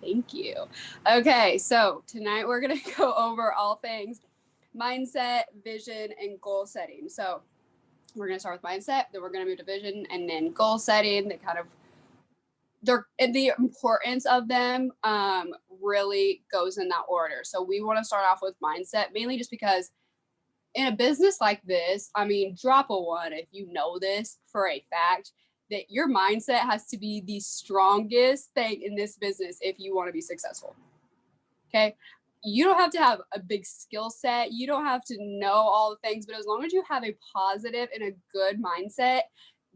Thank you. Okay, so tonight we're going to go over all things mindset, vision, and goal setting. So we're going to start with mindset, then we're going to move to vision, and then goal setting. The importance of them really goes in that order. So we want to start off with mindset, mainly just because in a business like this, I mean, drop a one if you know this for a fact that your mindset has to be the strongest thing in this business if you want to be successful. Okay. You don't have to have a big skill set. You don't have to know all the things, but as long as you have a positive and a good mindset,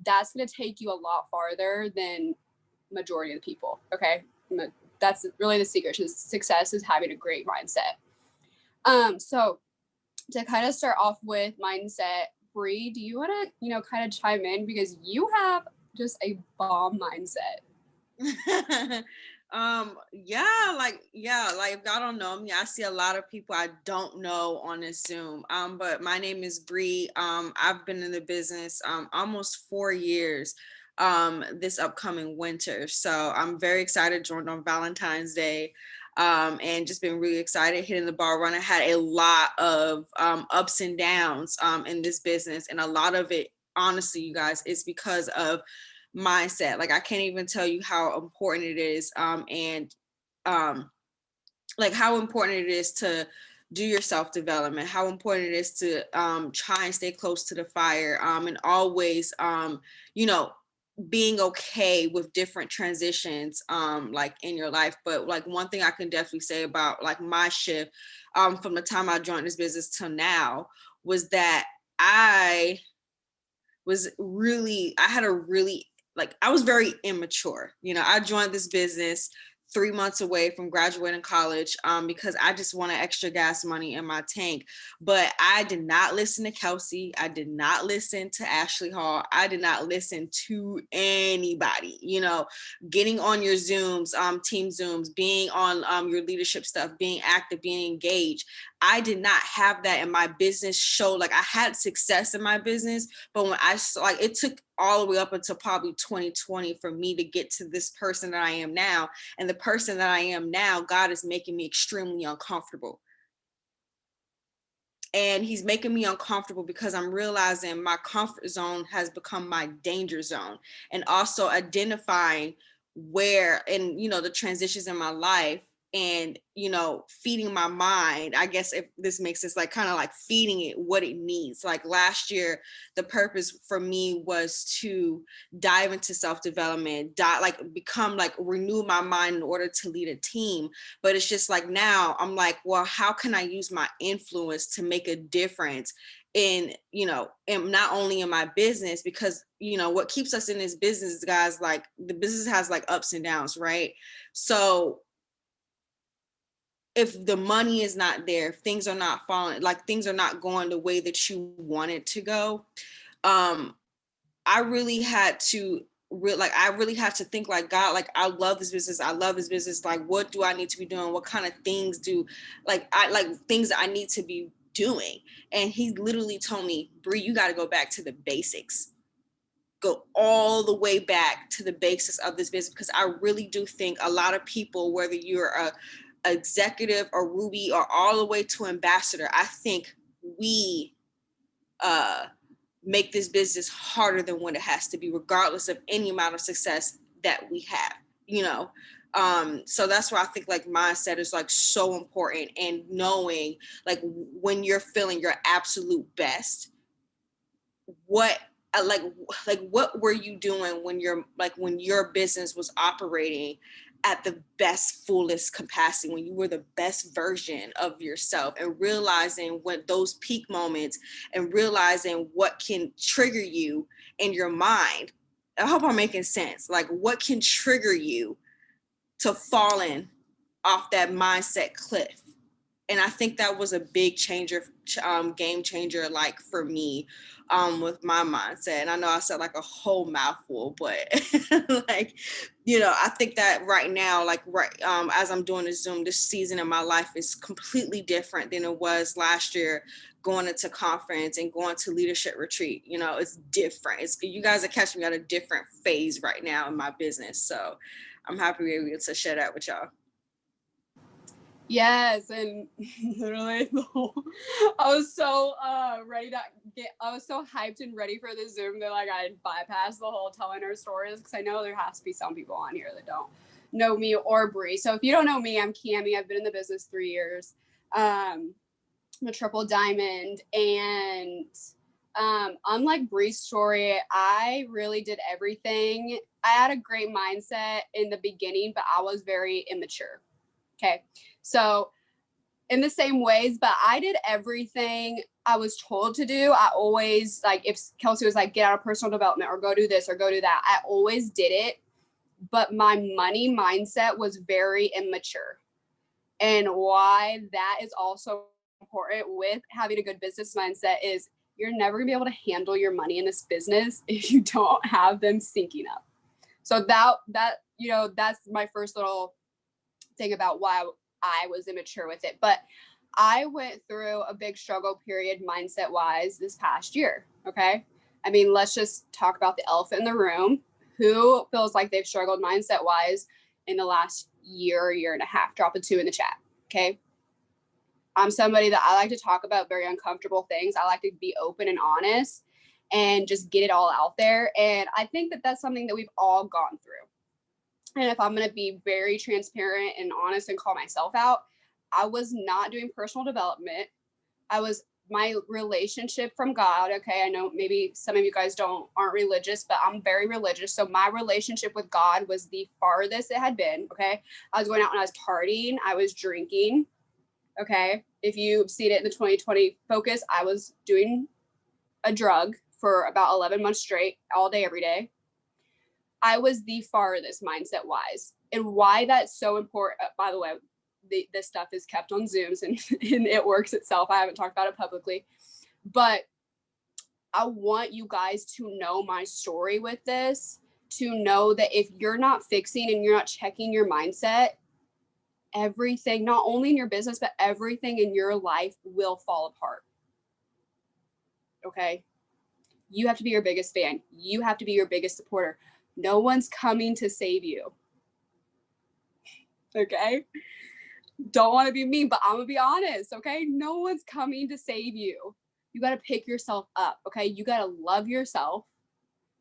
that's going to take you a lot farther than majority of the people. Okay. That's really the secret to success, is having a great mindset. So to kind of start off with mindset, Bri, do you want to, kind of chime in, because you have just a bomb mindset? Like if y'all don't know me, I see a lot of people I don't know on this Zoom. But my name is Bri. I've been in the business almost 4 years this upcoming winter. So I'm very excited, joined on Valentine's Day. And just been really excited, hitting the bar run. I had a lot of ups and downs in this business, and a lot of it, honestly, you guys, is because of mindset. Like I can't even tell you how important it is, and like how important it is to do your self-development, how important it is to try and stay close to the fire, and always you know being okay with different transitions like in your life. But like one thing I can definitely say about like my shift from the time I joined this business till now was that I had a really, like, I was very immature. I joined this business 3 months away from graduating college because I just wanted extra gas money in my tank. But I did not listen to Kelsey. I did not listen to Ashley Hall. I did not listen to anybody. Getting on your Zooms, team Zooms, being on your leadership stuff, being active, being engaged. I did not have that in my business show. Like I had success in my business, but when I saw, like, it took all the way up until probably 2020 for me to get to this person that I am now. And the person that I am now, God is making me extremely uncomfortable. And he's making me uncomfortable because I'm realizing my comfort zone has become my danger zone. And also identifying where, and the transitions in my life, and feeding my mind, I guess, if this makes sense, like kind of like feeding it what it needs. Like last year, the purpose for me was to dive into self-development, like become, like, renew my mind in order to lead a team. But it's just like now I'm like, well, how can I use my influence to make a difference in, and not only in my business, because what keeps us in this business, guys, like the business has like ups and downs, right? So if the money is not there, if things are not falling, like things are not going the way that you want it to go, um I really had to I really have to think like, God, like, I love this business. I love this business. Like, what do I need to be doing? What kind of things things that I need to be doing? And he literally told me, Bri, you got to go back to the basics. Go all the way back to the basics of this business, because I really do think a lot of people, whether you're a executive or Ruby or all the way to ambassador, I think we make this business harder than what it has to be, regardless of any amount of success that we have, so that's why I think like mindset is like so important, and knowing like when you're feeling your absolute best, what what were you doing when your business was operating at the best, fullest capacity, when you were the best version of yourself, and realizing when those peak moments, and realizing what can trigger you in your mind. I hope I'm making sense. Like, what can trigger you to falling off that mindset cliff? And I think that was a big game changer, like for me, with my mindset. And I know I said like a whole mouthful, but like, I think that right now, like as I'm doing this Zoom, this season in my life is completely different than it was last year, going into conference and going to leadership retreat. It's different. You guys are catching me at a different phase right now in my business. So I'm happy to be able to share that with y'all. Yes, and literally I was so ready to I was so hyped and ready for the Zoom that like I bypassed the whole telling our stories because I know there has to be some people on here that don't know me or Bri. So if you don't know me, I'm Cami. I've been in the business 3 years. I'm a triple diamond, and unlike Bri's story, I really did everything. I had a great mindset in the beginning, but I was very immature. Okay. So in the same ways, but I did everything I was told to do. I always, like, if Kelsey was like, get out of personal development or go do this or go do that, I always did it. But my money mindset was very immature. And why that is also important with having a good business mindset is you're never gonna be able to handle your money in this business if you don't have them syncing up. So that that's my first little thing about why I was immature with it. But I went through a big struggle period mindset wise this past year. Okay. I mean, let's just talk about the elephant in the room. Who feels like they've struggled mindset wise in the last year and a half? Drop a 2 in the chat. Okay. I'm somebody that I like to talk about very uncomfortable things. I like to be open and honest and just get it all out there. And I think that that's something that we've all gone through. And if I'm going to be very transparent and honest and call myself out, I was not doing personal development. I was my relationship from God. Okay. I know maybe some of you guys aren't religious, but I'm very religious. So my relationship with God was the farthest it had been. Okay. I was going out and I was partying. I was drinking. Okay. If you've seen it in the 2020 focus, I was doing a drug for about 11 months straight, all day, every day. I was the farthest mindset wise. And why that's so important, by the way, this stuff is kept on Zooms and it works itself. I haven't talked about it publicly, but I want you guys to know my story with this, to know that if you're not fixing and you're not checking your mindset, everything, not only in your business, but everything in your life will fall apart. Okay. You have to be your biggest fan. You have to be your biggest supporter. No one's coming to save you. Okay. Don't want to be mean, but I'm gonna be honest. Okay. No one's coming to save you. You got to pick yourself up. Okay. You got to love yourself.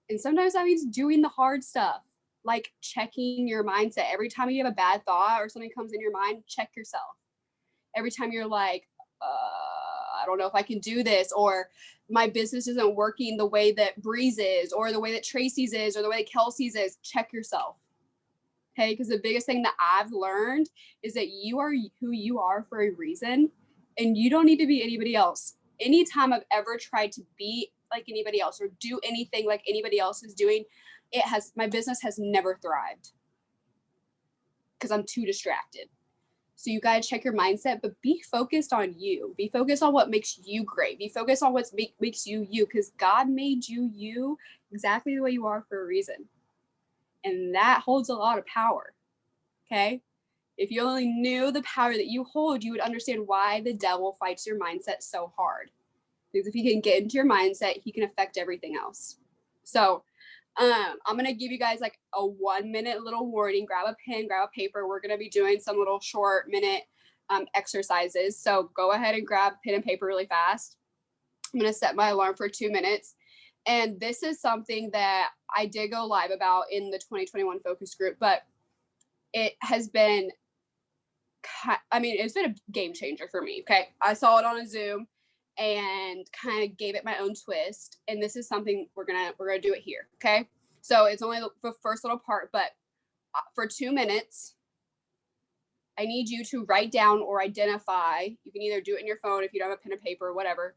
And sometimes that means doing the hard stuff, like checking your mindset. Every time you have a bad thought or something comes in your mind, check yourself. Every time you're like, I don't know if I can do this, or my business isn't working the way that Bri's is, or the way that Tracy's is, or the way that Kelsey's is, check yourself. Okay. Because the biggest thing that I've learned is that you are who you are for a reason, and you don't need to be anybody else. Anytime I've ever tried to be like anybody else or do anything like anybody else is doing, my business has never thrived because I'm too distracted. So you got to check your mindset, but be focused on you. Be focused on what makes you great. Be focused on what makes you you, because God made you exactly the way you are for a reason. And that holds a lot of power. Okay. If you only knew the power that you hold, you would understand why the devil fights your mindset so hard. Because if he can get into your mindset, he can affect everything else. So I'm going to give you guys like a 1 minute little warning. Grab a pen, grab a paper. We're going to be doing some little short minute exercises. So go ahead and grab pen and paper really fast. I'm going to set my alarm for 2 minutes. And this is something that I did go live about in the 2021 focus group, but it has been, it's been a game changer for me. Okay. I saw it on a Zoom and kind of gave it my own twist. And this is something we're going to do it here. Okay. So it's only the first little part, but for 2 minutes, I need you to write down or identify. You can either do it in your phone if you don't have a pen and paper or whatever.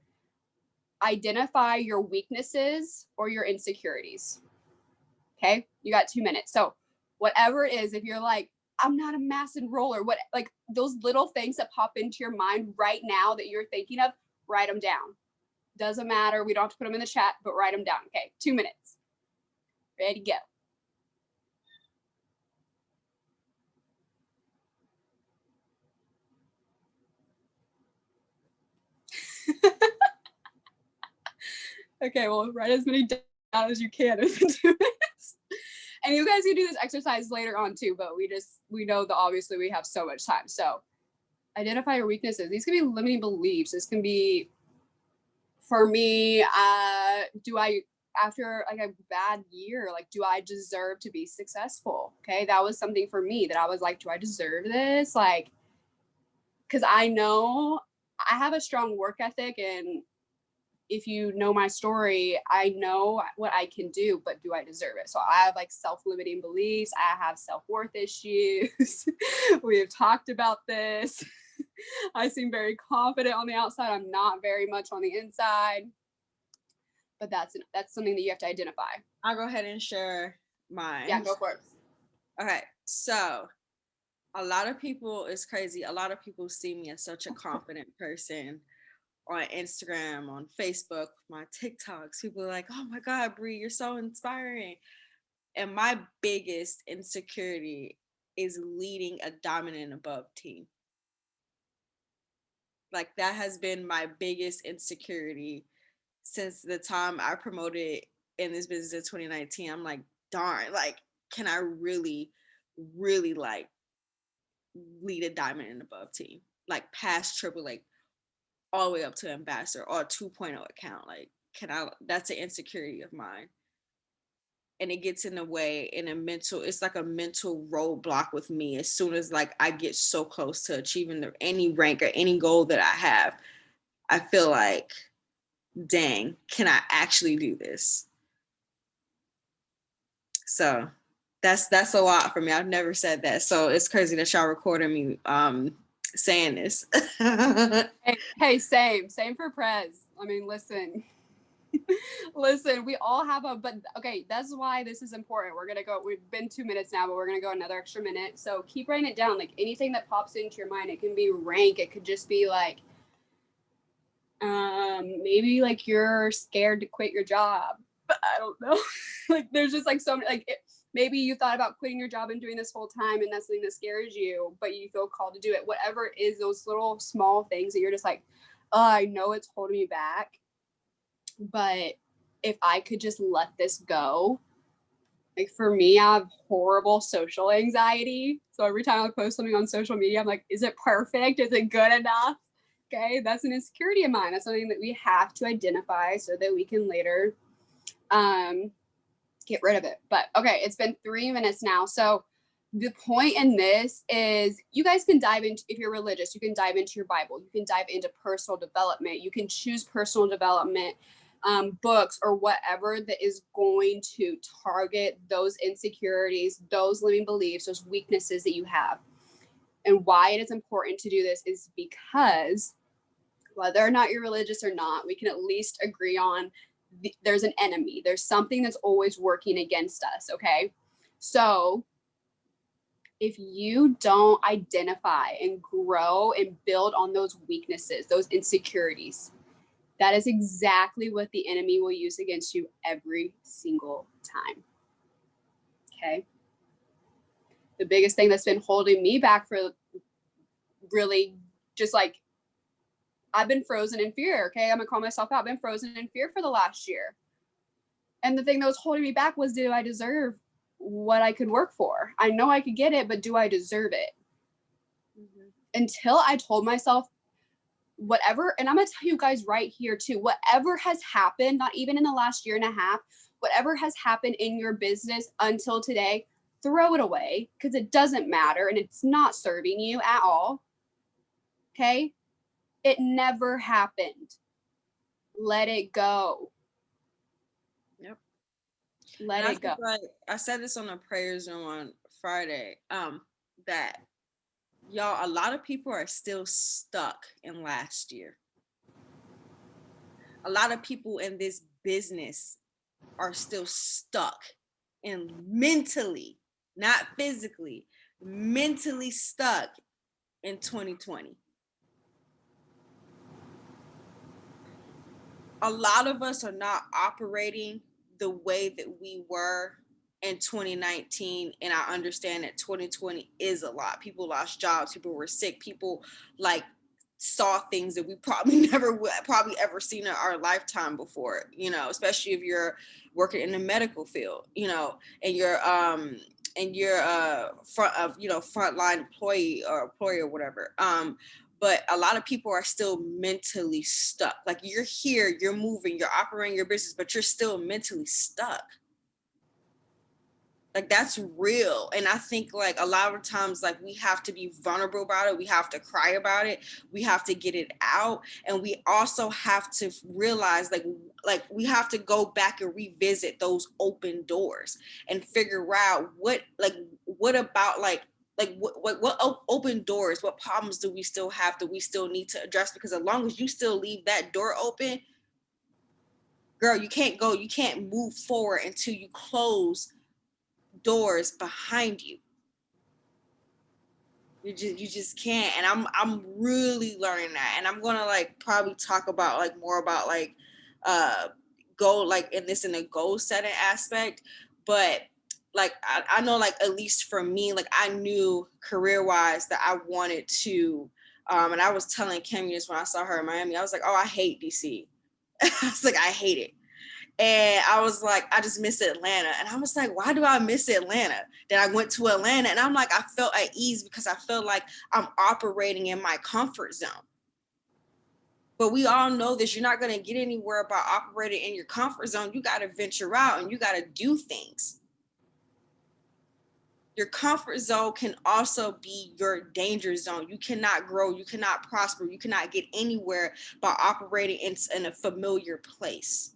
Identify your weaknesses or your insecurities. Okay. You got 2 minutes. So whatever it is, if you're like, I'm not a mass enroller, what, like those little things that pop into your mind right now that you're thinking of, write them down. Doesn't matter. We don't have to put them in the chat, but write them down. Okay. 2 minutes. Ready, go. Okay. Well, write as many down as you can in 2 minutes. And you guys can do this exercise later on too, but we know that obviously we have so much time. So identify your weaknesses. These can be limiting beliefs. This can be, for me, after like a bad year, like, do I deserve to be successful? Okay. That was something for me that I was like, do I deserve this? Like, because I know I have a strong work ethic, and if you know my story, I know what I can do, but do I deserve it? So I have like self-limiting beliefs. I have self-worth issues. We have talked about this. I seem very confident on the outside. I'm not very much on the inside. But that's something that you have to identify. I'll go ahead and share mine. Yeah, go for it. Okay, so a lot of people, it's crazy. A lot of people see me as such a confident person on Instagram, on Facebook, my TikToks. People are like, oh my God, Bri, you're so inspiring. And my biggest insecurity is leading a dominant above team. Like, that has been my biggest insecurity since the time I promoted in this business in 2019. I'm like, darn, like, can I really, really like lead a diamond and above team? Like past triple, like all the way up to ambassador or a 2.0 account. Like, can I, that's an insecurity of mine. And it gets in the way in a mental, it's like a mental roadblock with me. As soon as like I get so close to achieving any rank or any goal that I have, I feel like, dang, can I actually do this? So that's a lot for me. I've never said that. So it's crazy that y'all recording me saying this. hey, same for Prez. I mean, listen. Listen, we all have but okay, that's why this is important. We're gonna go, we've been 2 minutes now, but we're gonna go another extra minute. So keep writing it down. Like, anything that pops into your mind, it can be rank, it could just be like, maybe like you're scared to quit your job. But I don't know. Like, there's just like so many, like, maybe you thought about quitting your job and doing this full time, and that's something that scares you, but you feel called to do it. Whatever it is, those little small things that you're just like, oh, I know it's holding me back, but if I could just let this go. Like, for me, I have horrible social anxiety. So every time I post something on social media, I'm like, is it perfect? Is it good enough? Okay, that's an insecurity of mine. That's something that we have to identify so that we can later get rid of it. But okay, it's been 3 minutes now. So the point in this is, you guys can dive into, if you're religious, you can dive into your Bible. You can dive into personal development. You can choose personal development books or whatever that is going to target those insecurities, those limiting beliefs, those weaknesses that you have. And why it is important to do this is because whether or not you're religious or not, we can at least agree on there's an enemy. There's something that's always working against us, okay? So if you don't identify and grow and build on those weaknesses, those insecurities, that is exactly what the enemy will use against you every single time. Okay. The biggest thing that's been holding me back for really just like, I've been frozen in fear. Okay. I'm gonna call myself out. I've been frozen in fear for the last year. And the thing that was holding me back was, do I deserve what I could work for? I know I could get it, but do I deserve it? Mm-hmm. Until I told myself, whatever, and I'm gonna tell you guys right here too, whatever has happened, not even in the last year and a half, whatever has happened in your business until today, throw it away, because it doesn't matter and it's not serving you at all. Okay? It never happened. Let it go. Yep. Let it go. Like, I said this on a prayer Zoom on Friday, that y'all, a lot of people are still stuck in last year. A lot of people in this business are still stuck and mentally, not physically, mentally stuck in 2020. A lot of us are not operating the way that we were in 2019, and I understand that 2020 is a lot. People lost jobs, people were sick, people like saw things that we probably never ever seen in our lifetime before, you know, especially if you're working in the medical field, you know, and you're frontline employee or employee or whatever. but a lot of people are still mentally stuck. Like you're here, you're moving, you're operating your business, but you're still mentally stuck. Like that's real. And I think like a lot of times, like we have to be vulnerable about it. We have to cry about it. We have to get it out. And we also have to realize like we have to go back and revisit those open doors and figure out what about what open doors, what problems do we still have that we still need to address? Because as long as you still leave that door open, girl, you can't move forward until you close doors behind you. You just can't. And I'm really learning that. And I'm gonna like probably talk about like more about like goal, like in a goal setting aspect. But like I know like at least for me, like I knew career wise that I wanted to and I was telling Kim this when I saw her in Miami. I was like, oh, I hate DC. I was like, I hate it. And I was like, I just miss Atlanta. And I was like, why do I miss Atlanta? Then I went to Atlanta and I'm like, I felt at ease because I felt like I'm operating in my comfort zone. But we all know this, you're not going to get anywhere by operating in your comfort zone. You got to venture out and you got to do things. Your comfort zone can also be your danger zone. You cannot grow, you cannot prosper, you cannot get anywhere by operating in a familiar place.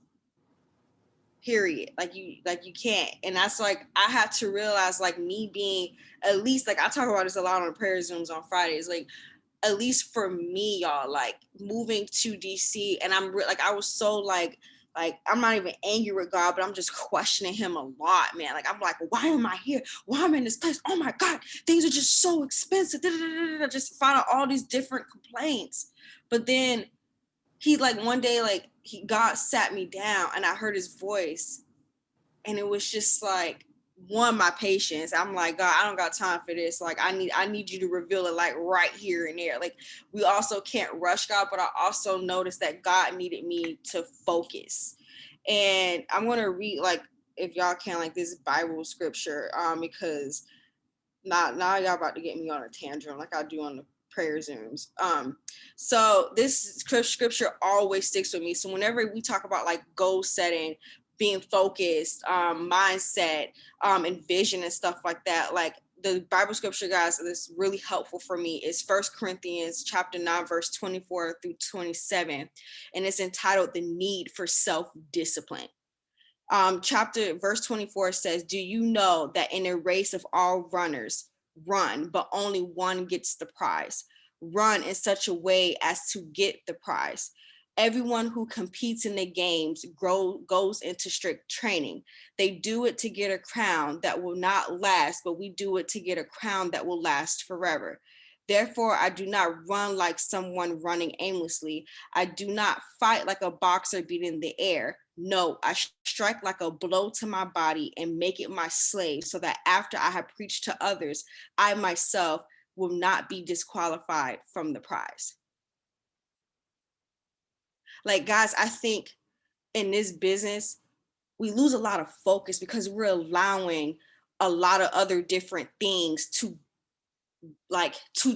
Period. Like you can't. And that's like I had to realize, like me being at least, like I talk about this a lot on the prayer zooms on Fridays, like at least for me, y'all, like moving to DC, and like I was so like I'm not even angry with God, but I'm just questioning him a lot, man. Like I'm like, why am I here? Why am I in this place? Oh my God, things are just so expensive. Just find out all these different complaints. But then he like one day, like God sat me down and I heard his voice, and it was just like my patience. I'm like, God, I don't got time for this. Like I need you to reveal it like right here and there. Like we also can't rush God, but I also noticed that God needed me to focus. And I'm gonna read, like, if y'all can, like this Bible scripture, because now y'all about to get me on a tangent like I do on the prayer zooms. So this scripture always sticks with me. So whenever we talk about like goal setting, being focused, mindset, and vision and stuff like that, like the Bible scripture, guys, that's really helpful for me is 1 Corinthians chapter 9, verse 24 through 27. And it's entitled The Need for Self-Discipline. Verse 24 says, do you know that in a race of all runners run, but only one gets the prize? Run in such a way as to get the prize. Everyone who competes in the games goes into strict training. They do it to get a crown that will not last, but we do it to get a crown that will last forever. Therefore, I do not run like someone running aimlessly. I do not fight like a boxer beating the air. No, I strike like a blow to my body and make it my slave, so that after I have preached to others, I myself will not be disqualified from the prize. Like, guys, I think in this business, we lose a lot of focus because we're allowing a lot of other different things to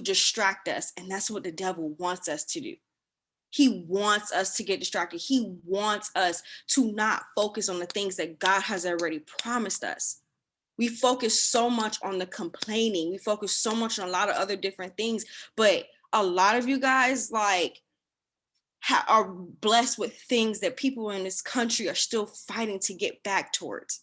distract us. And that's what the devil wants us to do. He wants us to get distracted. He wants us to not focus on the things that God has already promised us. We focus so much on the complaining. We focus so much on a lot of other different things. But a lot of you guys like are blessed with things that people in this country are still fighting to get back towards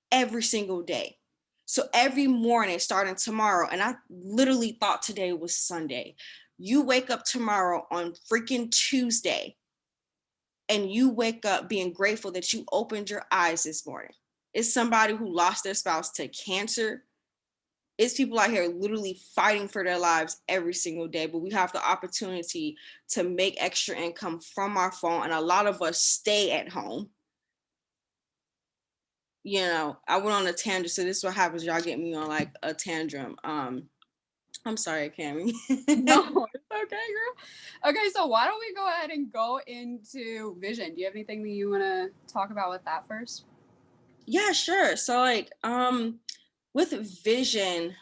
every single day. So every morning starting tomorrow, and I literally thought today was Sunday. You wake up tomorrow on freaking Tuesday and you wake up being grateful that you opened your eyes this morning. It's somebody who lost their spouse to cancer. It's people out here literally fighting for their lives every single day, but we have the opportunity to make extra income from our phone. And a lot of us stay at home. You know, I went on a tangent. So this is what happens. Y'all get me on like a tantrum. I'm sorry, Cammie. No, it's okay, girl. Okay, so why don't we go ahead and go into vision? Do you have anything that you want to talk about with that first? Yeah, sure. So like, with vision,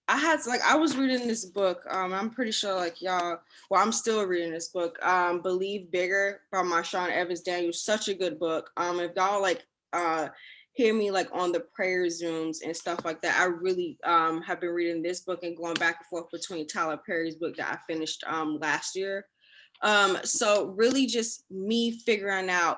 I was reading this book. I'm pretty sure like y'all, well, I'm still reading this book. Believe Bigger by Marshawn Evans Daniels. Such a good book. If y'all like hear me like on the prayer zooms and stuff like that, I really have been reading this book and going back and forth between Tyler Perry's book that I finished last year. So really just me figuring out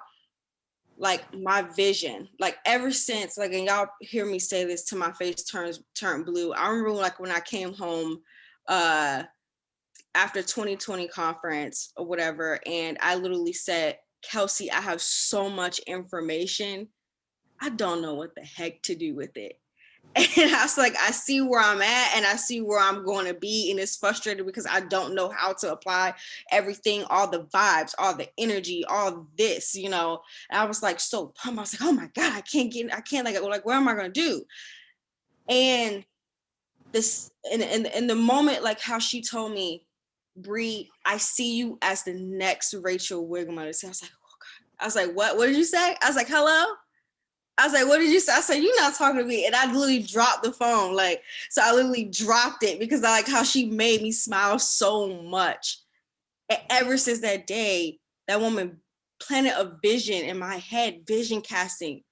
like my vision, like ever since, like, and y'all hear me say this till my face turned blue. I remember like when I came home after 2020 conference or whatever, and I literally said, Kelsey, I have so much information, I don't know what the heck to do with it. And I was like, I see where I'm at and I see where I'm going to be. And it's frustrating because I don't know how to apply everything, all the vibes, all the energy, all this, you know. And I was like, so pumped. I was like, oh my God, I can't like, what am I going to do? And this, in the moment, like how she told me, Bri, I see you as the next Rachel Wigmore. I was like, oh God. I was like, what did you say? I was like, hello? I was like, what did you say? I said, you're not talking to me. And I literally dropped the phone. Like, so I literally dropped it because I like how she made me smile so much. And ever since that day, that woman planted a vision in my head, vision casting,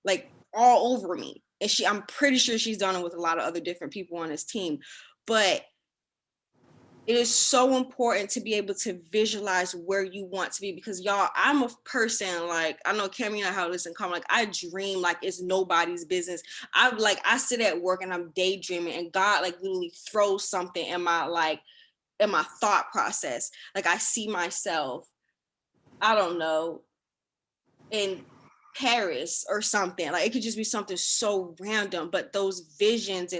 like all over me. And I'm pretty sure she's done it with a lot of other different people on this team. But it is so important to be able to visualize where you want to be, because y'all, I'm a person, like, I know Cami and I have this in common, like I dream like it's nobody's business. I sit at work and I'm daydreaming and God like literally throws something in my thought process. Like I see myself, I don't know, in Paris or something. Like it could just be something so random, but those visions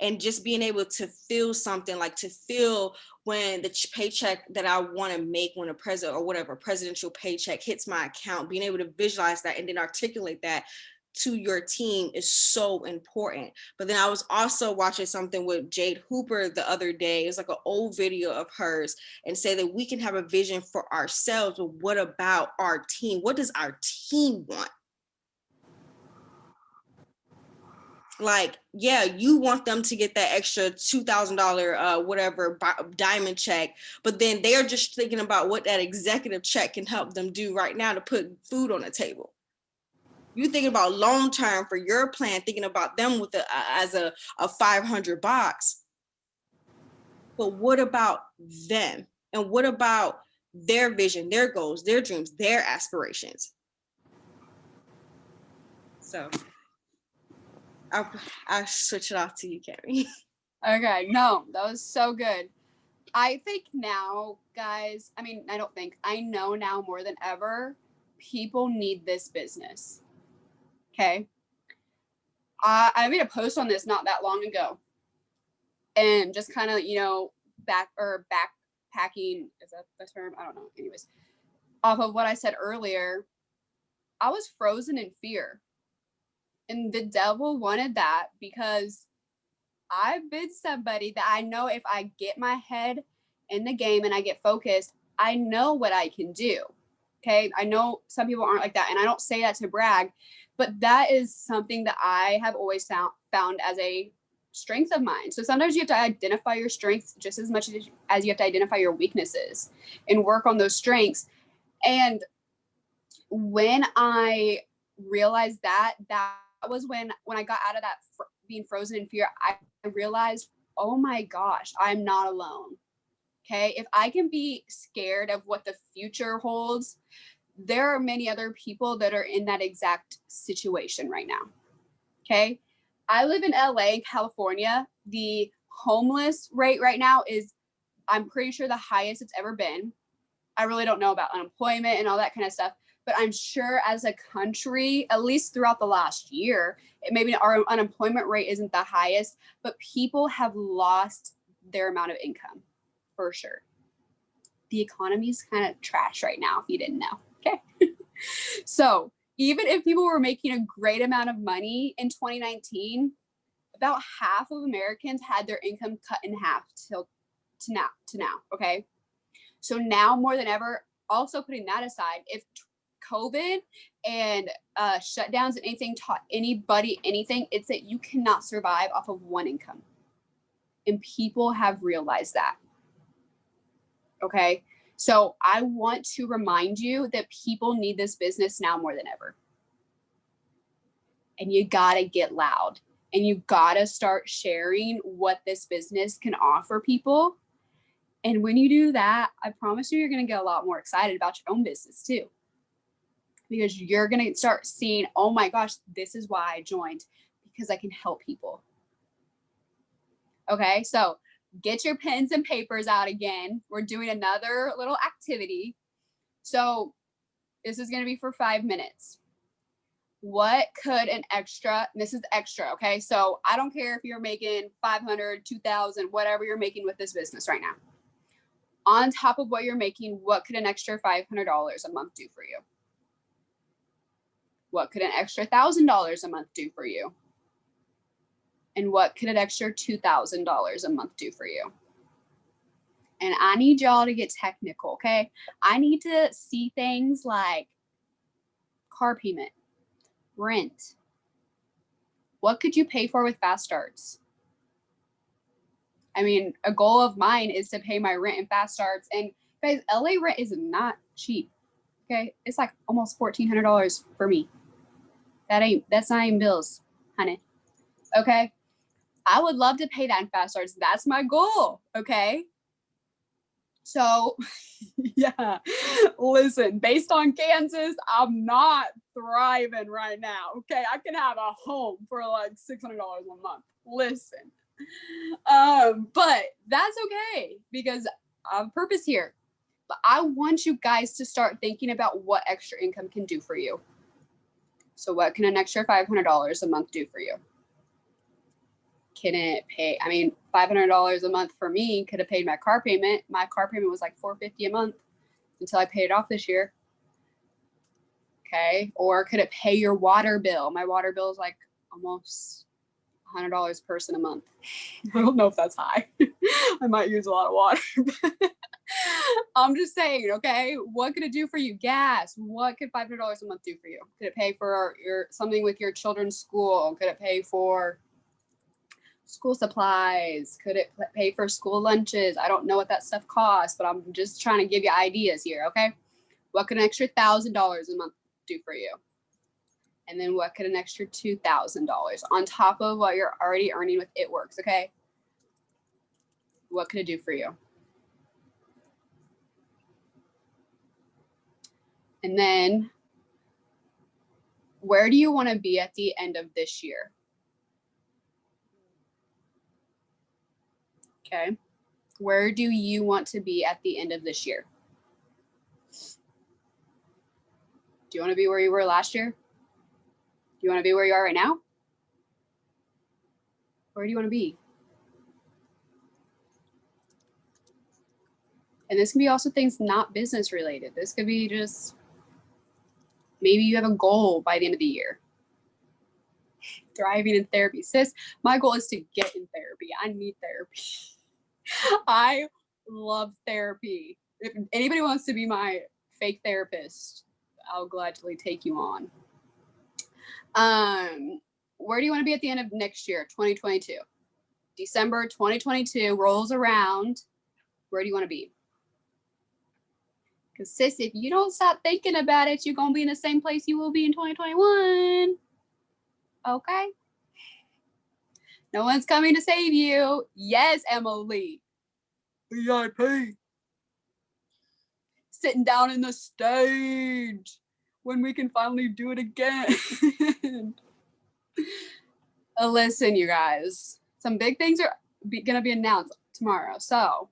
and just being able to feel something, like to feel when the paycheck that I want to make, when a president or whatever presidential paycheck hits my account, being able to visualize that and then articulate that to your team is so important. But then I was also watching something with Jade Hooper the other day. It's like an old video of hers, and say that we can have a vision for ourselves, but what about our team? What does our team want? Like, yeah, you want them to get that extra $2,000 whatever diamond check, but then they're just thinking about what that executive check can help them do right now to put food on the table. You thinking about long term for your plan, thinking about them with as a 500 box. But what about them? And what about their vision, their goals, their dreams, their aspirations? So I'll switch it off to you, Carrie. Okay, no, that was so good. I think now, guys, I know now more than ever, people need this business. Okay. I made a post on this not that long ago, and just kind of, backpacking, is that the term? I don't know. Anyways, off of what I said earlier, I was frozen in fear. And the devil wanted that because I've been somebody that I know if I get my head in the game and I get focused, I know what I can do. Okay. I know some people aren't like that. And I don't say that to brag, but that is something that I have always found as a strength of mine. So sometimes you have to identify your strengths just as much as you have to identify your weaknesses and work on those strengths. And when I realized that was when I got out of that being frozen in fear, I realized, oh my gosh, I'm not alone. Okay. If I can be scared of what the future holds, there are many other people that are in that exact situation right now. Okay. I live in LA, California. The homeless rate right now is, I'm pretty sure, the highest it's ever been. I really don't know about unemployment and all that kind of stuff, but I'm sure as a country, at least throughout the last year, maybe our unemployment rate isn't the highest, but people have lost their amount of income for sure. The economy is kind of trash right now, if you didn't know. Okay. So even if people were making a great amount of money in 2019, about half of Americans had their income cut in half to now. Okay. So now more than ever, also putting that aside, if COVID and shutdowns and anything taught anybody anything, it's that you cannot survive off of one income. And people have realized that. Okay. So I want to remind you that people need this business now more than ever. And you got to get loud, and you got to start sharing what this business can offer people. And when you do that, I promise you, you're going to get a lot more excited about your own business too. Because you're going to start seeing, oh my gosh, this is why I joined, because I can help people. Okay, so get your pens and papers out again. We're doing another little activity. So this is going to be for 5 minutes. What could an extra, this is extra, okay? So I don't care if you're making 500, 2,000, whatever you're making with this business right now. On top of what you're making, what could an extra $500 a month do for you? What could an extra $1,000 a month do for you? And what could an extra $2,000 a month do for you? And I need y'all to get technical, okay? I need to see things like car payment, rent. What could you pay for with fast starts? I mean, a goal of mine is to pay my rent in fast starts. And guys, LA rent is not cheap. Okay. It's like almost $1,400 for me. That's not even bills, honey. Okay. I would love to pay that in fast starts. That's my goal. Okay. So yeah, listen, based on Kansas, I'm not thriving right now. Okay. I can have a home for like $600 a month. Listen. But that's okay, because I have a purpose here. But I want you guys to start thinking about what extra income can do for you. So what can an extra $500 a month do for you? Can it pay? I mean, $500 a month for me could have paid my car payment. My car payment was like $450 a month until I paid it off this year. Okay. Or could it pay your water bill? My water bill is like almost $100 per person a month. I don't know if that's high. I might use a lot of water. I'm just saying, okay, what could it do for you? Gas. What could $500 a month do for you? Could it pay for your something with your children's school? Could it pay for school supplies? Could it pay for school lunches? I don't know what that stuff costs, but I'm just trying to give you ideas here, okay? What could an extra $1,000 a month do for you? And then what could an extra $2,000 on top of what you're already earning with It Works, okay? What could it do for you? And then where do you want to be at the end of this year? Okay. Where do you want to be at the end of this year? Do you want to be where you were last year? Do you want to be where you are right now? Where do you want to be? And this can be also things not business related. This could be just, maybe you have a goal by the end of the year. Thriving in therapy. Sis, my goal is to get in therapy. I need therapy. I love therapy. If anybody wants to be my fake therapist, I'll gladly take you on. Where do you want to be at the end of next year, 2022? December 2022 rolls around. Where do you want to be? Because sis, if you don't stop thinking about it, you're going to be in the same place you will be in 2021. Okay? No one's coming to save you. Yes, Emily. VIP. Sitting down in the stage when we can finally do it again. Listen, you guys, some big things are going to be announced tomorrow. So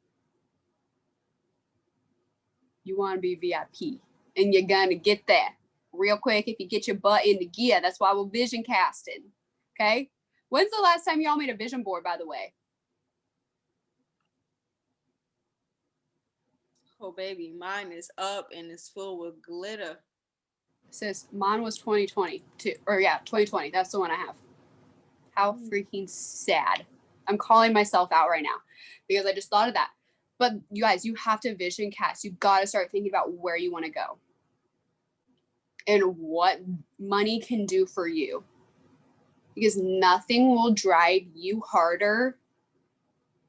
you want to be VIP, and you're going to get there real quick if you get your butt into gear. That's why we're vision casting. Okay. When's the last time y'all made a vision board, by the way? Oh, baby, mine is up and it's full with glitter. Sis, mine was 2020. 2020. That's the one I have. How freaking sad. I'm calling myself out right now because I just thought of that. But you guys, you have to vision cast. You got to start thinking about where you want to go and what money can do for you, because nothing will drive you harder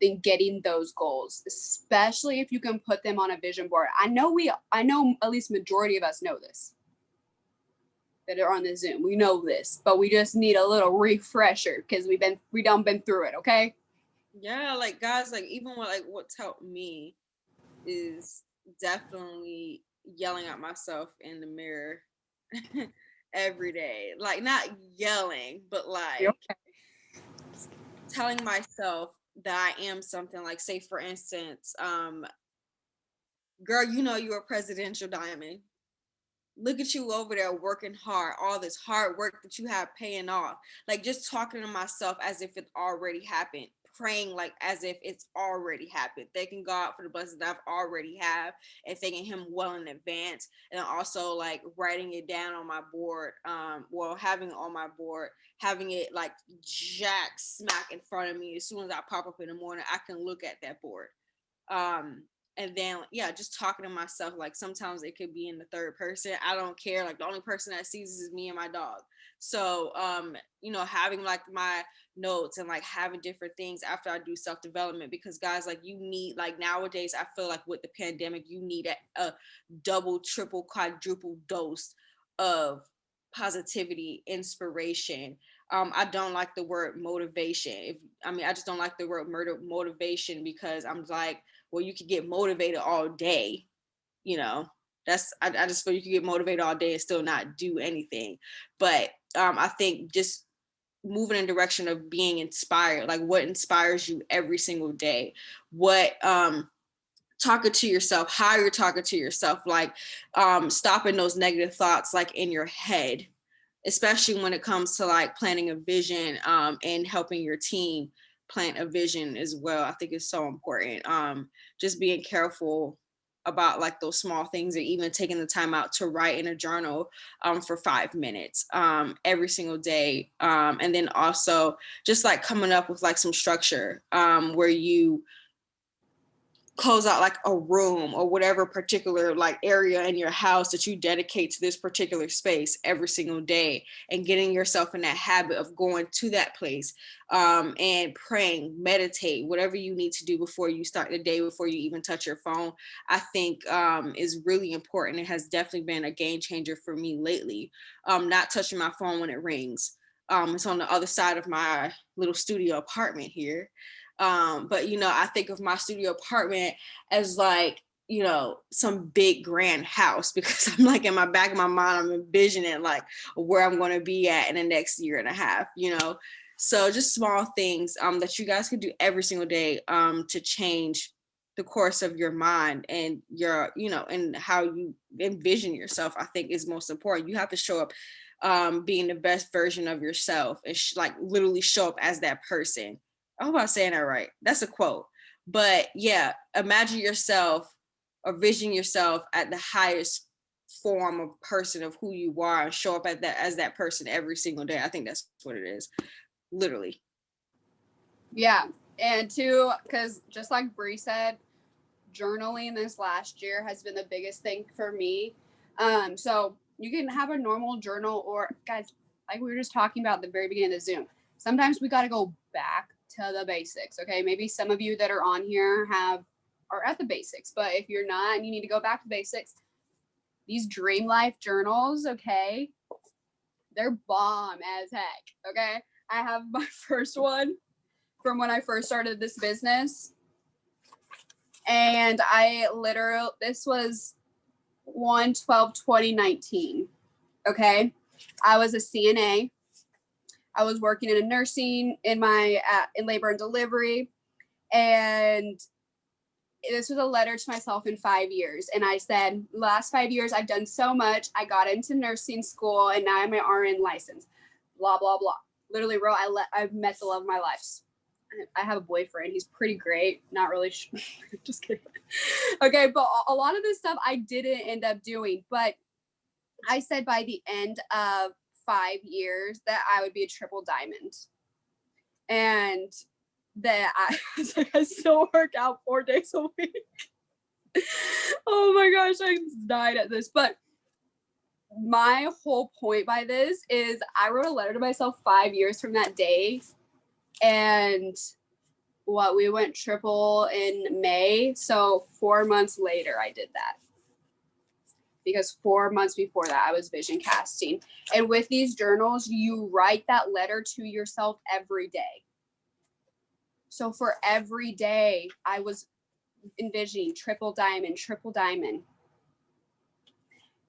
than getting those goals, especially if you can put them on a vision board. I know at least majority of us know this, that are on the Zoom. We know this, but we just need a little refresher because we done been through it, okay? Yeah, like guys, like even what's helped me is definitely yelling at myself in the mirror every day. Like not yelling, but like telling myself that I am something. Like say for instance, girl, you know you're a presidential diamond. Look at you over there working hard, all this hard work that you have paying off. Like just talking to myself as if it already happened, praying like as if it's already happened, thanking God for the blessings that I've already have and thanking him well in advance. And also like writing it down on my board, having it on my board, having it like jack smack in front of me. As soon as I pop up in the morning, I can look at that board. And then just talking to myself, like sometimes it could be in the third person. I don't care. Like the only person that sees is me and my dog. So having like my notes and like having different things after I do self-development, because guys, like you need, like nowadays I feel like with the pandemic you need a double, triple, quadruple dose of positivity, inspiration. I don't like the word motivation. I just don't like the word motivation, because I'm like, well, you could get motivated all day, I just feel you could get motivated all day and still not do anything. But I think just moving in the direction of being inspired, like what inspires you every single day, what talking to yourself, how you're talking to yourself, like stopping those negative thoughts like in your head, especially when it comes to like planning a vision and helping your team plant a vision as well. I think it's so important. Just being careful about like those small things, or even taking the time out to write in a journal for 5 minutes every single day. And then also just like coming up with like some structure where you close out like a room or whatever particular like area in your house that you dedicate to this particular space every single day, and getting yourself in that habit of going to that place and praying, meditate, whatever you need to do before you start the day, before you even touch your phone, I think is really important. It has definitely been a game changer for me lately. Not touching my phone when it rings. It's on the other side of my little studio apartment here. But I think of my studio apartment as like, some big grand house, because I'm like in my back of my mind, I'm envisioning like where I'm going to be at in the next year and a half, So just small things that you guys can do every single day to change the course of your mind and your, and how you envision yourself, I think is most important. You have to show up being the best version of yourself, and like literally show up as that person. I hope I'm saying that right. That's a quote. But yeah, imagine yourself or vision yourself at the highest form of person of who you are, and show up at that as that person every single day. I think that's what it is. Literally. Yeah. And two, because just like Bri said, journaling this last year has been the biggest thing for me. So you can have a normal journal, or guys, like we were just talking about at the very beginning of the Zoom, sometimes we got to go back to the basics. Okay. Maybe some of you that are on here are at the basics, but if you're not and you need to go back to basics, these dream life journals, okay, they're bomb as heck. Okay. I have my first one from when I first started this business. And this was 1/12/2019. Okay. I was a CNA. I was working in a nursing in labor and delivery. And this was a letter to myself in 5 years. And I said, last 5 years, I've done so much. I got into nursing school and now I'm an RN license, blah, blah, blah. Literally wrote, I've met the love of my life. I have a boyfriend. He's pretty great. Not really sure. Just kidding. Okay. But a lot of this stuff I didn't end up doing, but I said by the end of 5 years that I would be a triple diamond. And that I still work out 4 days a week. Oh my gosh, I died at this. But my whole point by this is I wrote a letter to myself 5 years from that day. And we went triple in May. So 4 months later, I did that. Because 4 months before that, I was vision casting. And with these journals, you write that letter to yourself every day. So for every day, I was envisioning triple diamond, triple diamond.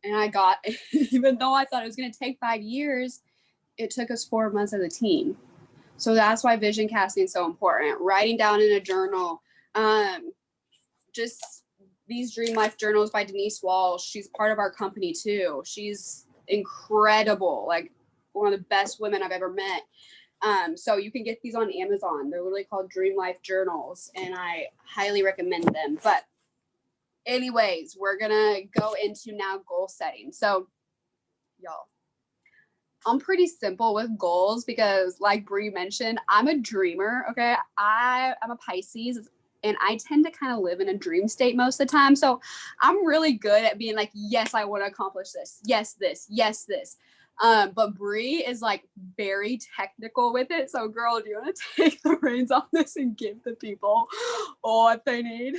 And I got, even though I thought it was going to take 5 years, it took us 4 months as a team. So that's why vision casting is so important. Writing down in a journal, just these Dream Life journals by Denise Walsh. She's part of our company too. She's incredible, like one of the best women I've ever met. So you can get these on Amazon. They're literally called Dream Life journals, and I highly recommend them. But anyways, we're gonna go into now goal setting. So y'all, I'm pretty simple with goals because, like Bri mentioned, I'm a dreamer. Okay, I'm a Pisces, and I tend to kind of live in a dream state most of the time. So I'm really good at being like, yes, I want to accomplish this. Yes, this. Yes, this. But Bri is like very technical with it. So, girl, do you want to take the reins on this and give the people what they need?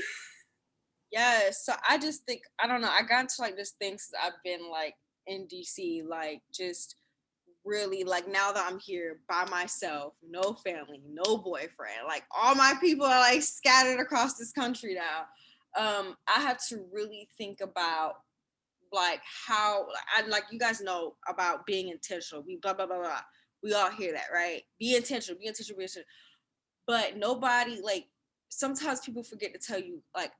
Yes. So I just think, I don't know, I got into like this thing since I've been like in DC, like just really like now that I'm here by myself, no family, no boyfriend, like all my people are like scattered across this country now. I have to really think about like how, I like, you guys know about being intentional. We blah blah blah blah. We all hear that, right? Be intentional, be intentional, be intentional. But nobody, like, sometimes people forget to tell you like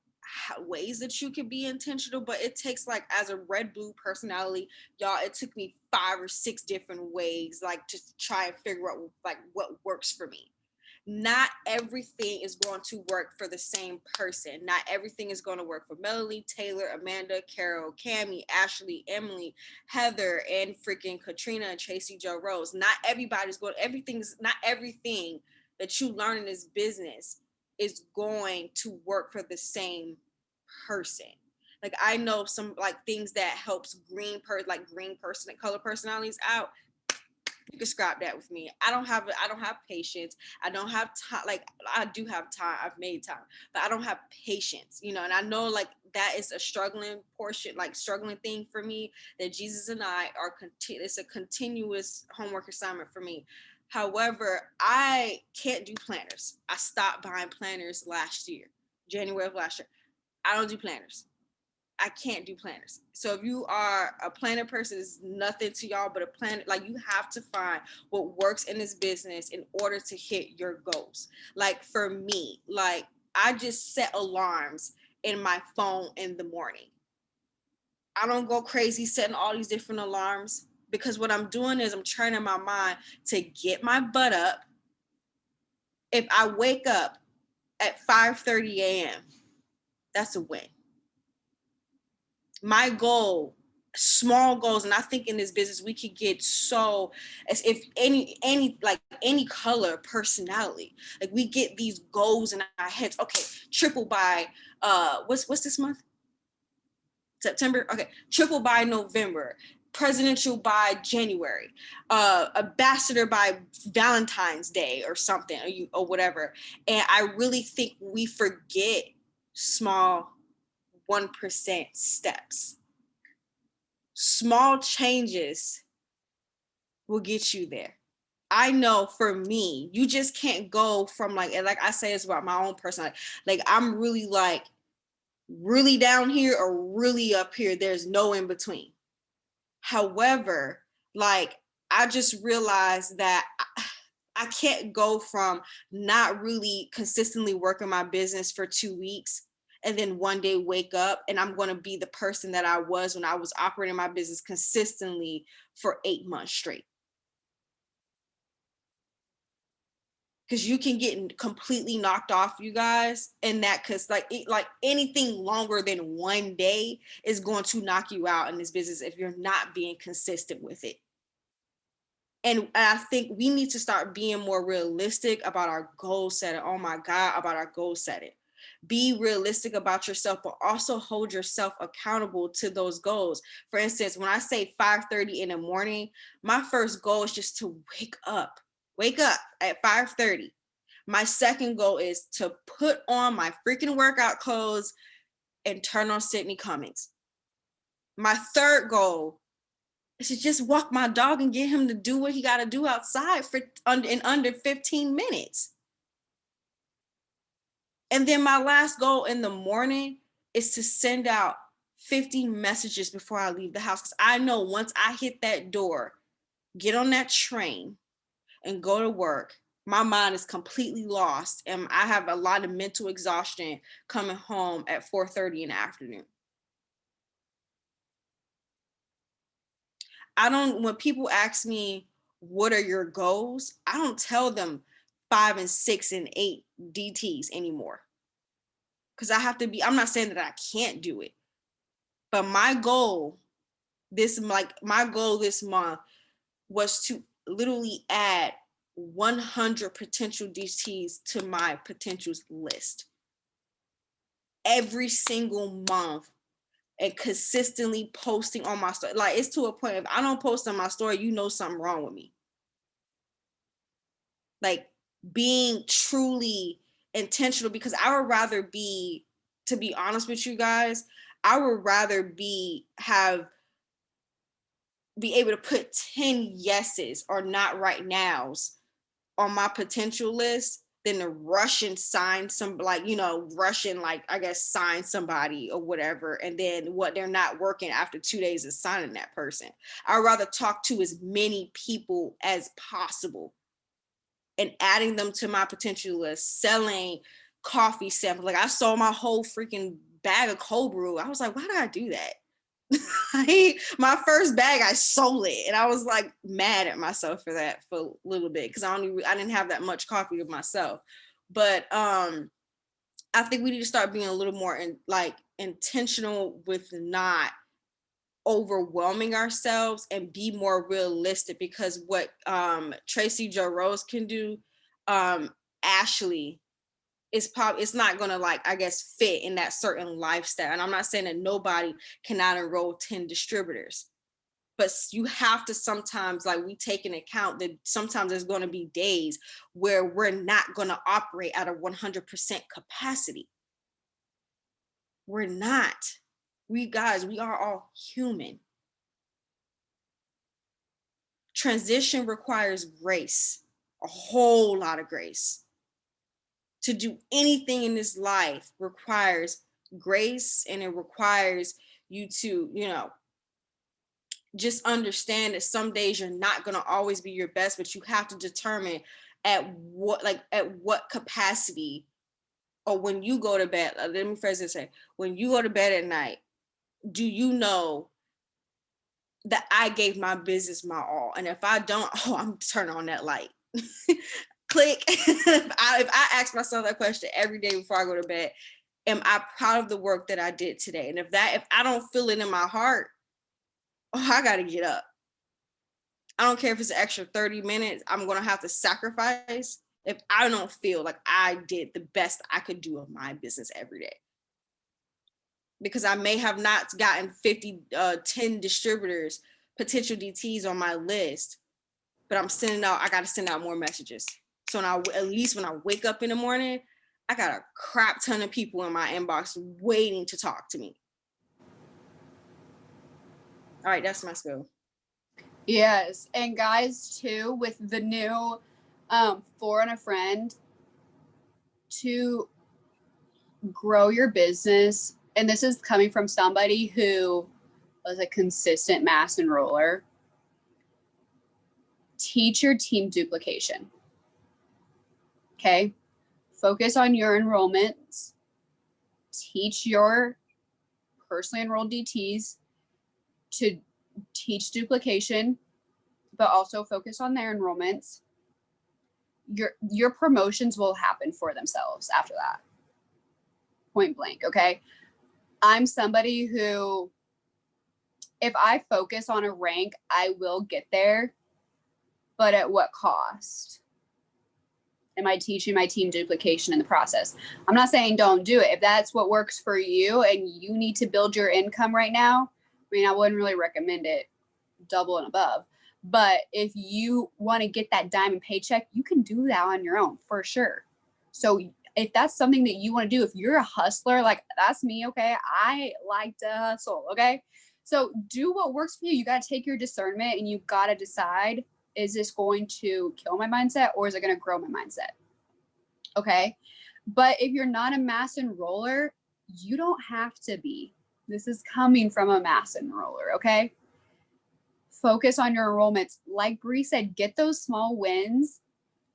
ways that you can be intentional, but it takes like, as a red blue personality, y'all, it took me 5 or 6 different ways like to try and figure out like what works for me. Not everything is going to work for the same person. Not everything is going to work for Melanie, Taylor, Amanda, Carol, Cammie, Ashley, Emily, Heather, and freaking Katrina and Tracy Joe Rose. Not everybody's going, everything's not everything that you learn in this business is going to work for the same person. Like I know some like things that helps green person and color personalities out. You can scrap that with me. I don't have patience. I don't have time. Like I do have time. I've made time, but I don't have patience, you know, and I know like that is a struggling portion, like struggling thing for me, that Jesus and I are it's a continuous homework assignment for me. However, I can't do planners. I stopped buying planners last year, January of last year. I don't do planners. I can't do planners. So if you are a planner person, it's nothing to y'all but a planner. Like you have to find what works in this business in order to hit your goals. Like for me, like I just set alarms in my phone in the morning. I don't go crazy setting all these different alarms, because what I'm doing is I'm training my mind to get my butt up. If I wake up at 5:30 a.m., that's a win. My goal, small goals, and I think in this business we could get so, as if any color personality, like we get these goals in our heads. Okay, triple by what's this month? September. Okay, triple by November, presidential by January, ambassador by Valentine's Day or something, or whatever. And I really think we forget small 1% steps. Small changes will get you there. I know for me, you just can't go from like, and like I say, it's about my own personality. Like I'm really like really down here or really up here. There's no in between. However, like I just realized that I can't go from not really consistently working my business for 2 weeks and then one day wake up and I'm going to be the person that I was when I was operating my business consistently for 8 months straight. Because you can get completely knocked off, you guys, and that, because like anything longer than one day is going to knock you out in this business if you're not being consistent with it. And I think we need to start being more realistic about our goal setting. Oh my God, about our goal setting. Be realistic about yourself, but also hold yourself accountable to those goals. For instance, when I say 5:30 in the morning, my first goal is just to wake up at 5:30. My second goal is to put on my freaking workout clothes and turn on Sydney Cummings. My third goal is to just walk my dog and get him to do what he got to do outside in under 15 minutes. And then my last goal in the morning is to send out 50 messages before I leave the house. Because I know once I hit that door, get on that train and go to work, my mind is completely lost. And I have a lot of mental exhaustion coming home at 4:30 in the afternoon. When people ask me, what are your goals? I don't tell them 5 and 6 and 8 DTs anymore. Because I'm not saying that I can't do it. But my goal this month was to literally add 100 potential DTs to my potentials list every single month, and consistently posting on my story. Like, it's to a point, if I don't post on my story, you know something wrong with me. Like, being truly intentional, because I would rather be, to be honest with you guys, I would rather be able to put 10 yeses or not right nows on my potential list than to rush and sign some, like, I guess sign somebody or whatever, and then what, they're not working after 2 days of signing that person. I'd rather talk to as many people as possible and adding them to my potential list, selling coffee samples. Like, I sold my whole freaking bag of cold brew. I was like, why did I do that? My first bag, I sold it, and I was like mad at myself for that for a little bit, because I didn't have that much coffee to myself. But I think we need to start being a little more intentional with not overwhelming ourselves and be more realistic, because what Tracy Joe Rose can do, Ashley, it's not gonna, I guess, fit in that certain lifestyle. And I'm not saying that nobody cannot enroll 10 distributors, but you have to sometimes, we take into account that sometimes there's going to be days where we're not going to operate at a 100% capacity. We're not. We are all human. Transition requires grace, a whole lot of grace. To do anything in this life requires grace, and it requires you to, just understand that some days you're not going to always be your best, but you have to determine at what capacity, or when you go to bed, let me phrase it, say, when you go to bed at night, do you know that I gave my business my all? And if I don't, I'm turning on that light. Click. If I ask myself that question every day before I go to bed, am I proud of the work that I did today? And if I don't feel it in my heart, I got to get up. I don't care if it's an extra 30 minutes, I'm going to have to sacrifice if I don't feel like I did the best I could do of my business every day. Because I may have not gotten 10 distributors, potential DTs on my list, but I got to send out more messages. So at least when I wake up in the morning, I got a crap ton of people in my inbox waiting to talk to me. All right, that's my skill. Yes, and guys, too, with the new 4 and a Friend, to grow your business, and this is coming from somebody who was a consistent mass enroller, teach your team duplication. Okay? Focus on your enrollments. Teach your personally enrolled DTs to teach duplication, but also focus on their enrollments. Your promotions will happen for themselves after that. Point blank, okay? I'm somebody who, if I focus on a rank, I will get there, but at what cost? Am I teaching my team duplication in the process? I'm not saying don't do it. If that's what works for you and you need to build your income right now, I wouldn't really recommend it double and above. But if you want to get that diamond paycheck, you can do that on your own for sure. So if that's something that you want to do, if you're a hustler, like that's me, okay? I like to hustle, okay? So do what works for you. You got to take your discernment and you got to decide, is this going to kill my mindset or is it going to grow my mindset? Okay. But if you're not a mass enroller, you don't have to be. This is coming from a mass enroller, okay? Focus on your enrollments. Like Bri said, get those small wins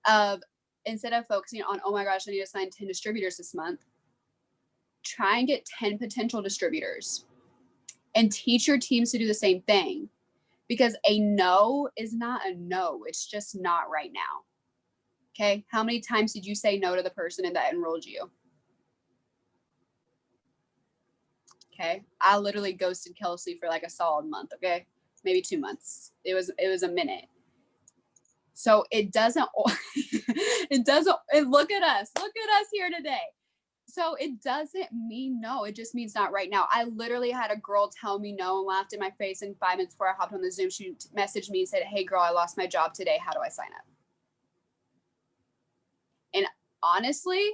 of, instead of focusing on, oh my gosh, I need to sign 10 distributors this month, try and get 10 potential distributors and teach your teams to do the same thing, because a no is not a no. It's just not right now. Okay. How many times did you say no to the person that enrolled you? Okay. I literally ghosted Kelsey for like a solid month. Okay. Maybe 2 months. It was a minute. So it doesn't, look at us here today. So it doesn't mean no. It just means not right now. I literally had a girl tell me no and laughed in my face. And 5 minutes before I hopped on the Zoom, she messaged me and said, hey girl, I lost my job today. How do I sign up? And honestly,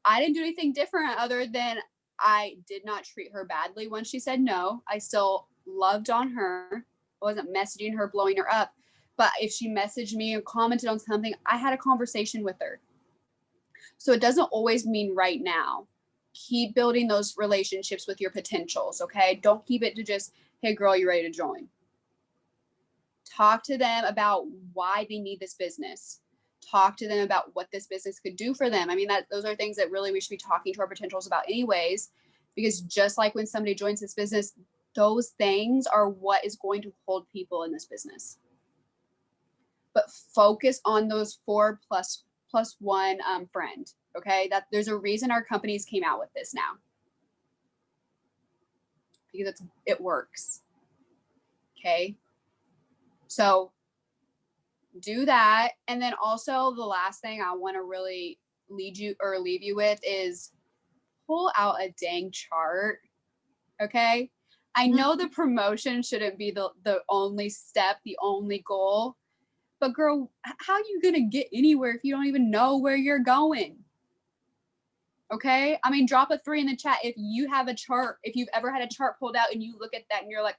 I didn't do anything different other than I did not treat her badly when she said no. I still loved on her. I wasn't messaging her, blowing her up. But if she messaged me and commented on something, I had a conversation with her. So it doesn't always mean right now. Keep building those relationships with your potentials, okay? Don't keep it to just, hey girl, you ready to join? Talk to them about why they need this business. Talk to them about what this business could do for them. I mean, those are things that really we should be talking to our potentials about anyways, because just like when somebody joins this business, those things are what is going to hold people in this business. But focus on those 4 plus 1 friend. Okay, that there's a reason our companies came out with this now, because it works. Okay, so do that. And then also the last thing I want to really leave you with is pull out a dang chart. Okay, I know the promotion shouldn't be the only step, the only goal, but girl, how are you gonna get anywhere if you don't even know where you're going? Okay. I mean, drop a 3 in the chat if you have a chart, if you've ever had a chart pulled out and you look at that and you're like,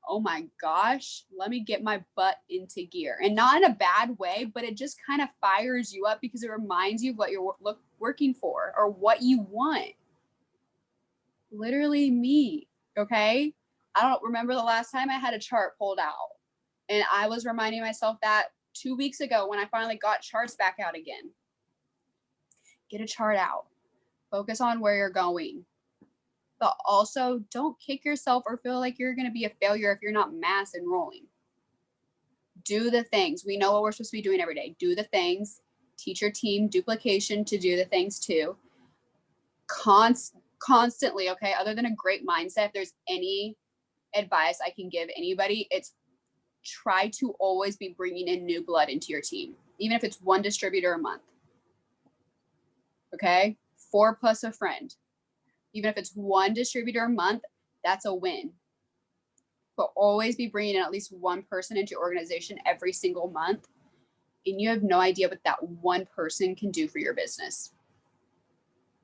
oh my gosh, let me get my butt into gear. And not in a bad way, but it just kind of fires you up because it reminds you of what you're working for or what you want. Literally me. Okay. I don't remember the last time I had a chart pulled out. And I was reminding myself that 2 weeks ago when I finally got charts back out again. Get a chart out. Focus on where you're going. But also don't kick yourself or feel like you're going to be a failure if you're not mass enrolling. Do the things. We know what we're supposed to be doing every day. Do the things. Teach your team duplication to do the things too. Constantly, okay? Other than a great mindset, if there's any advice I can give anybody, it's try to always be bringing in new blood into your team, even if it's 1 distributor a month. Okay? 4 plus a friend. Even if it's 1 distributor a month, that's a win. But always be bringing in at least 1 person into your organization every single month. And you have no idea what that 1 person can do for your business.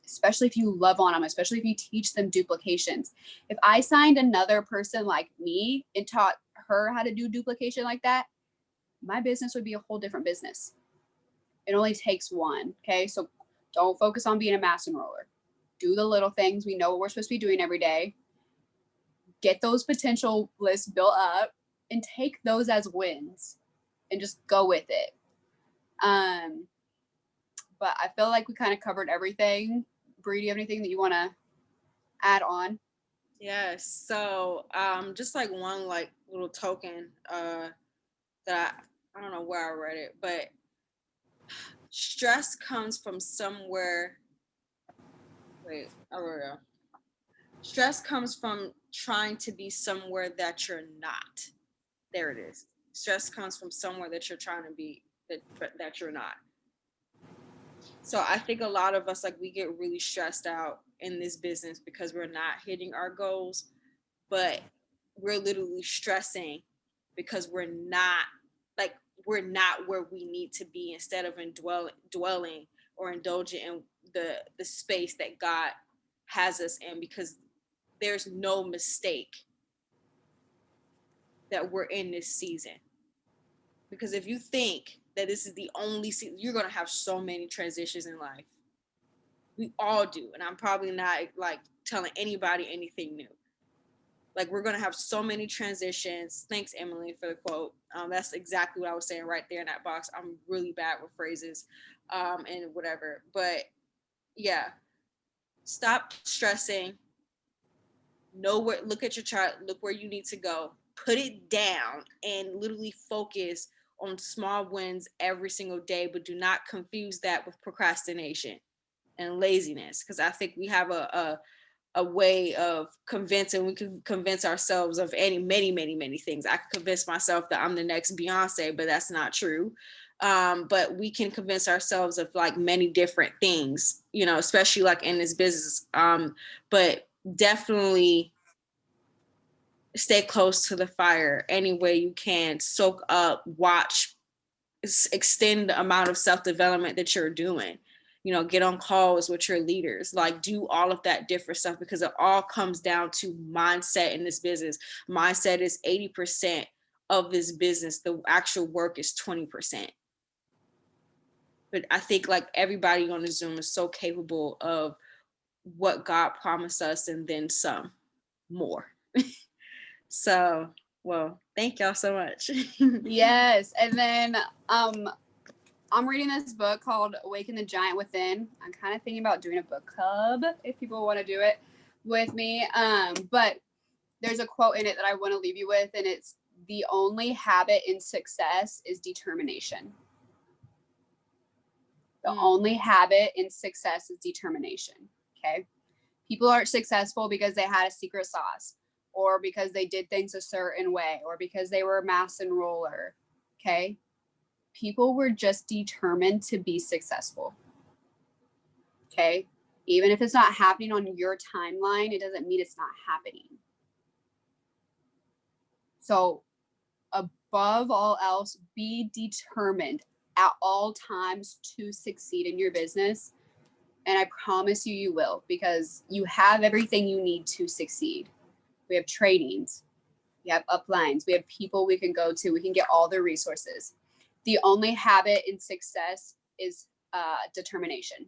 Especially if you love on them, especially if you teach them duplications. If I signed another person like me and taught her how to do duplication like that, my business would be a whole different business. It only takes 1. Okay. So don't focus on being a mass enroller. Do the little things. We know what we're supposed to be doing every day. Get those potential lists built up and take those as wins and just go with it. But I feel like we kind of covered everything. Bri, do you have anything that you want to add on? Yes. So just like one like little token that I don't know where I read it, but stress comes from somewhere. Wait, I wrote it. Stress comes from trying to be somewhere that you're not. There it is. Stress comes from somewhere that you're trying to be that you're not. So I think a lot of us, like, we get really stressed out in this business because we're not hitting our goals, but we're literally stressing because we're not where we need to be, instead of dwelling or indulgent in the space that God has us in, because there's no mistake that we're in this season. Because if you think that this is the only season, you're going to have so many transitions in life. We all do. And I'm probably not like telling anybody anything new. Like, we're going to have so many transitions. Thanks, Emily, for the quote. That's exactly what I was saying right there in that box. I'm really bad with phrases and whatever. But yeah, stop stressing. Know where, look at your chart, look where you need to go, put it down, and literally focus on small wins every single day. But do not confuse that with procrastination and laziness, because I think we have a way of convincing. We can convince ourselves of many things. I can convince myself that I'm the next Beyonce, but that's not true. But we can convince ourselves of like many different things, you know, especially like in this business. But definitely stay close to the fire any way you can. Soak up, watch, extend the amount of self-development that you're doing. You know, get on calls with your leaders, like do all of that different stuff, because it all comes down to mindset in this business. Mindset is 80% of this business. The actual work is 20%. But I think like everybody on the Zoom is so capable of what God promised us and then some more. So, well, thank y'all so much. Yes. And then I'm reading this book called Awaken the Giant Within. I'm kind of thinking about doing a book club if people want to do it with me. But there's a quote in it that I want to leave you with, and it's, the only habit in success is determination. The only habit in success is determination. Okay. People aren't successful because they had a secret sauce, or because they did things a certain way, or because they were a mass enroller. Okay. People were just determined to be successful. Okay. Even if it's not happening on your timeline, it doesn't mean it's not happening. So above all else, be determined at all times to succeed in your business. And I promise you, you will, because you have everything you need to succeed. We have trainings, we have uplines, we have people we can go to, we can get all the resources. The only habit in success is determination.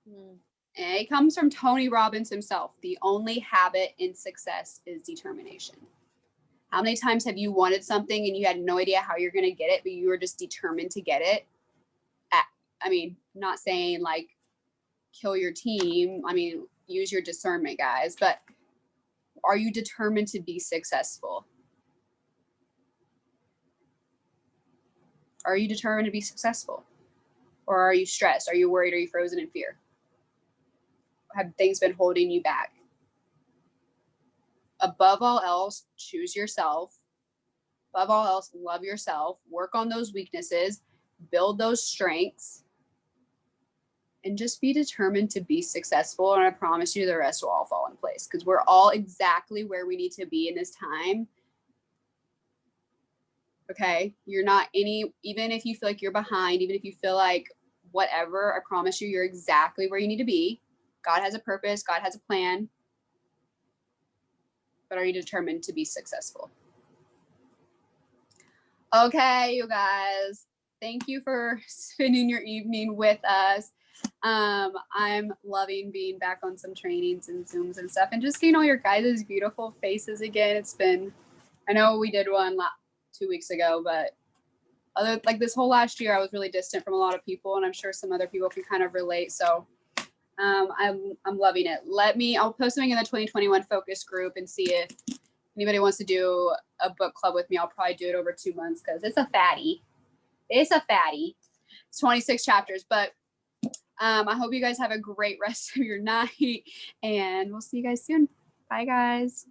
And it comes from Tony Robbins himself. The only habit in success is determination. How many times have you wanted something and you had no idea how you're going to get it, but you were just determined to get it? I mean, not saying like kill your team. I mean, use your discernment, guys. But are you determined to be successful? Are you determined to be successful? Or are you stressed? Are you worried? Are you frozen in fear? Have things been holding you back? Above all else, choose yourself. Above all else, love yourself. Work on those weaknesses. Build those strengths. And just be determined to be successful. And I promise you the rest will all fall in place, because we're all exactly where we need to be in this time. Okay. You're not even if you feel like you're behind, even if you feel like whatever, I promise you, you're exactly where you need to be. God has a purpose. God has a plan. But are you determined to be successful? Okay, you guys. Thank you for spending your evening with us. I'm loving being back on some trainings and Zooms and stuff, and just seeing all your guys' beautiful faces again. It's been, I know we did one 2 weeks ago, but like this whole last year, I was really distant from a lot of people, and I'm sure some other people can kind of relate. So I'm loving it. I'll post something in the 2021 focus group and see if anybody wants to do a book club with me. I'll probably do it over 2 months, because it's a fatty. It's 26 chapters, but I hope you guys have a great rest of your night, and we'll see you guys soon. Bye, guys.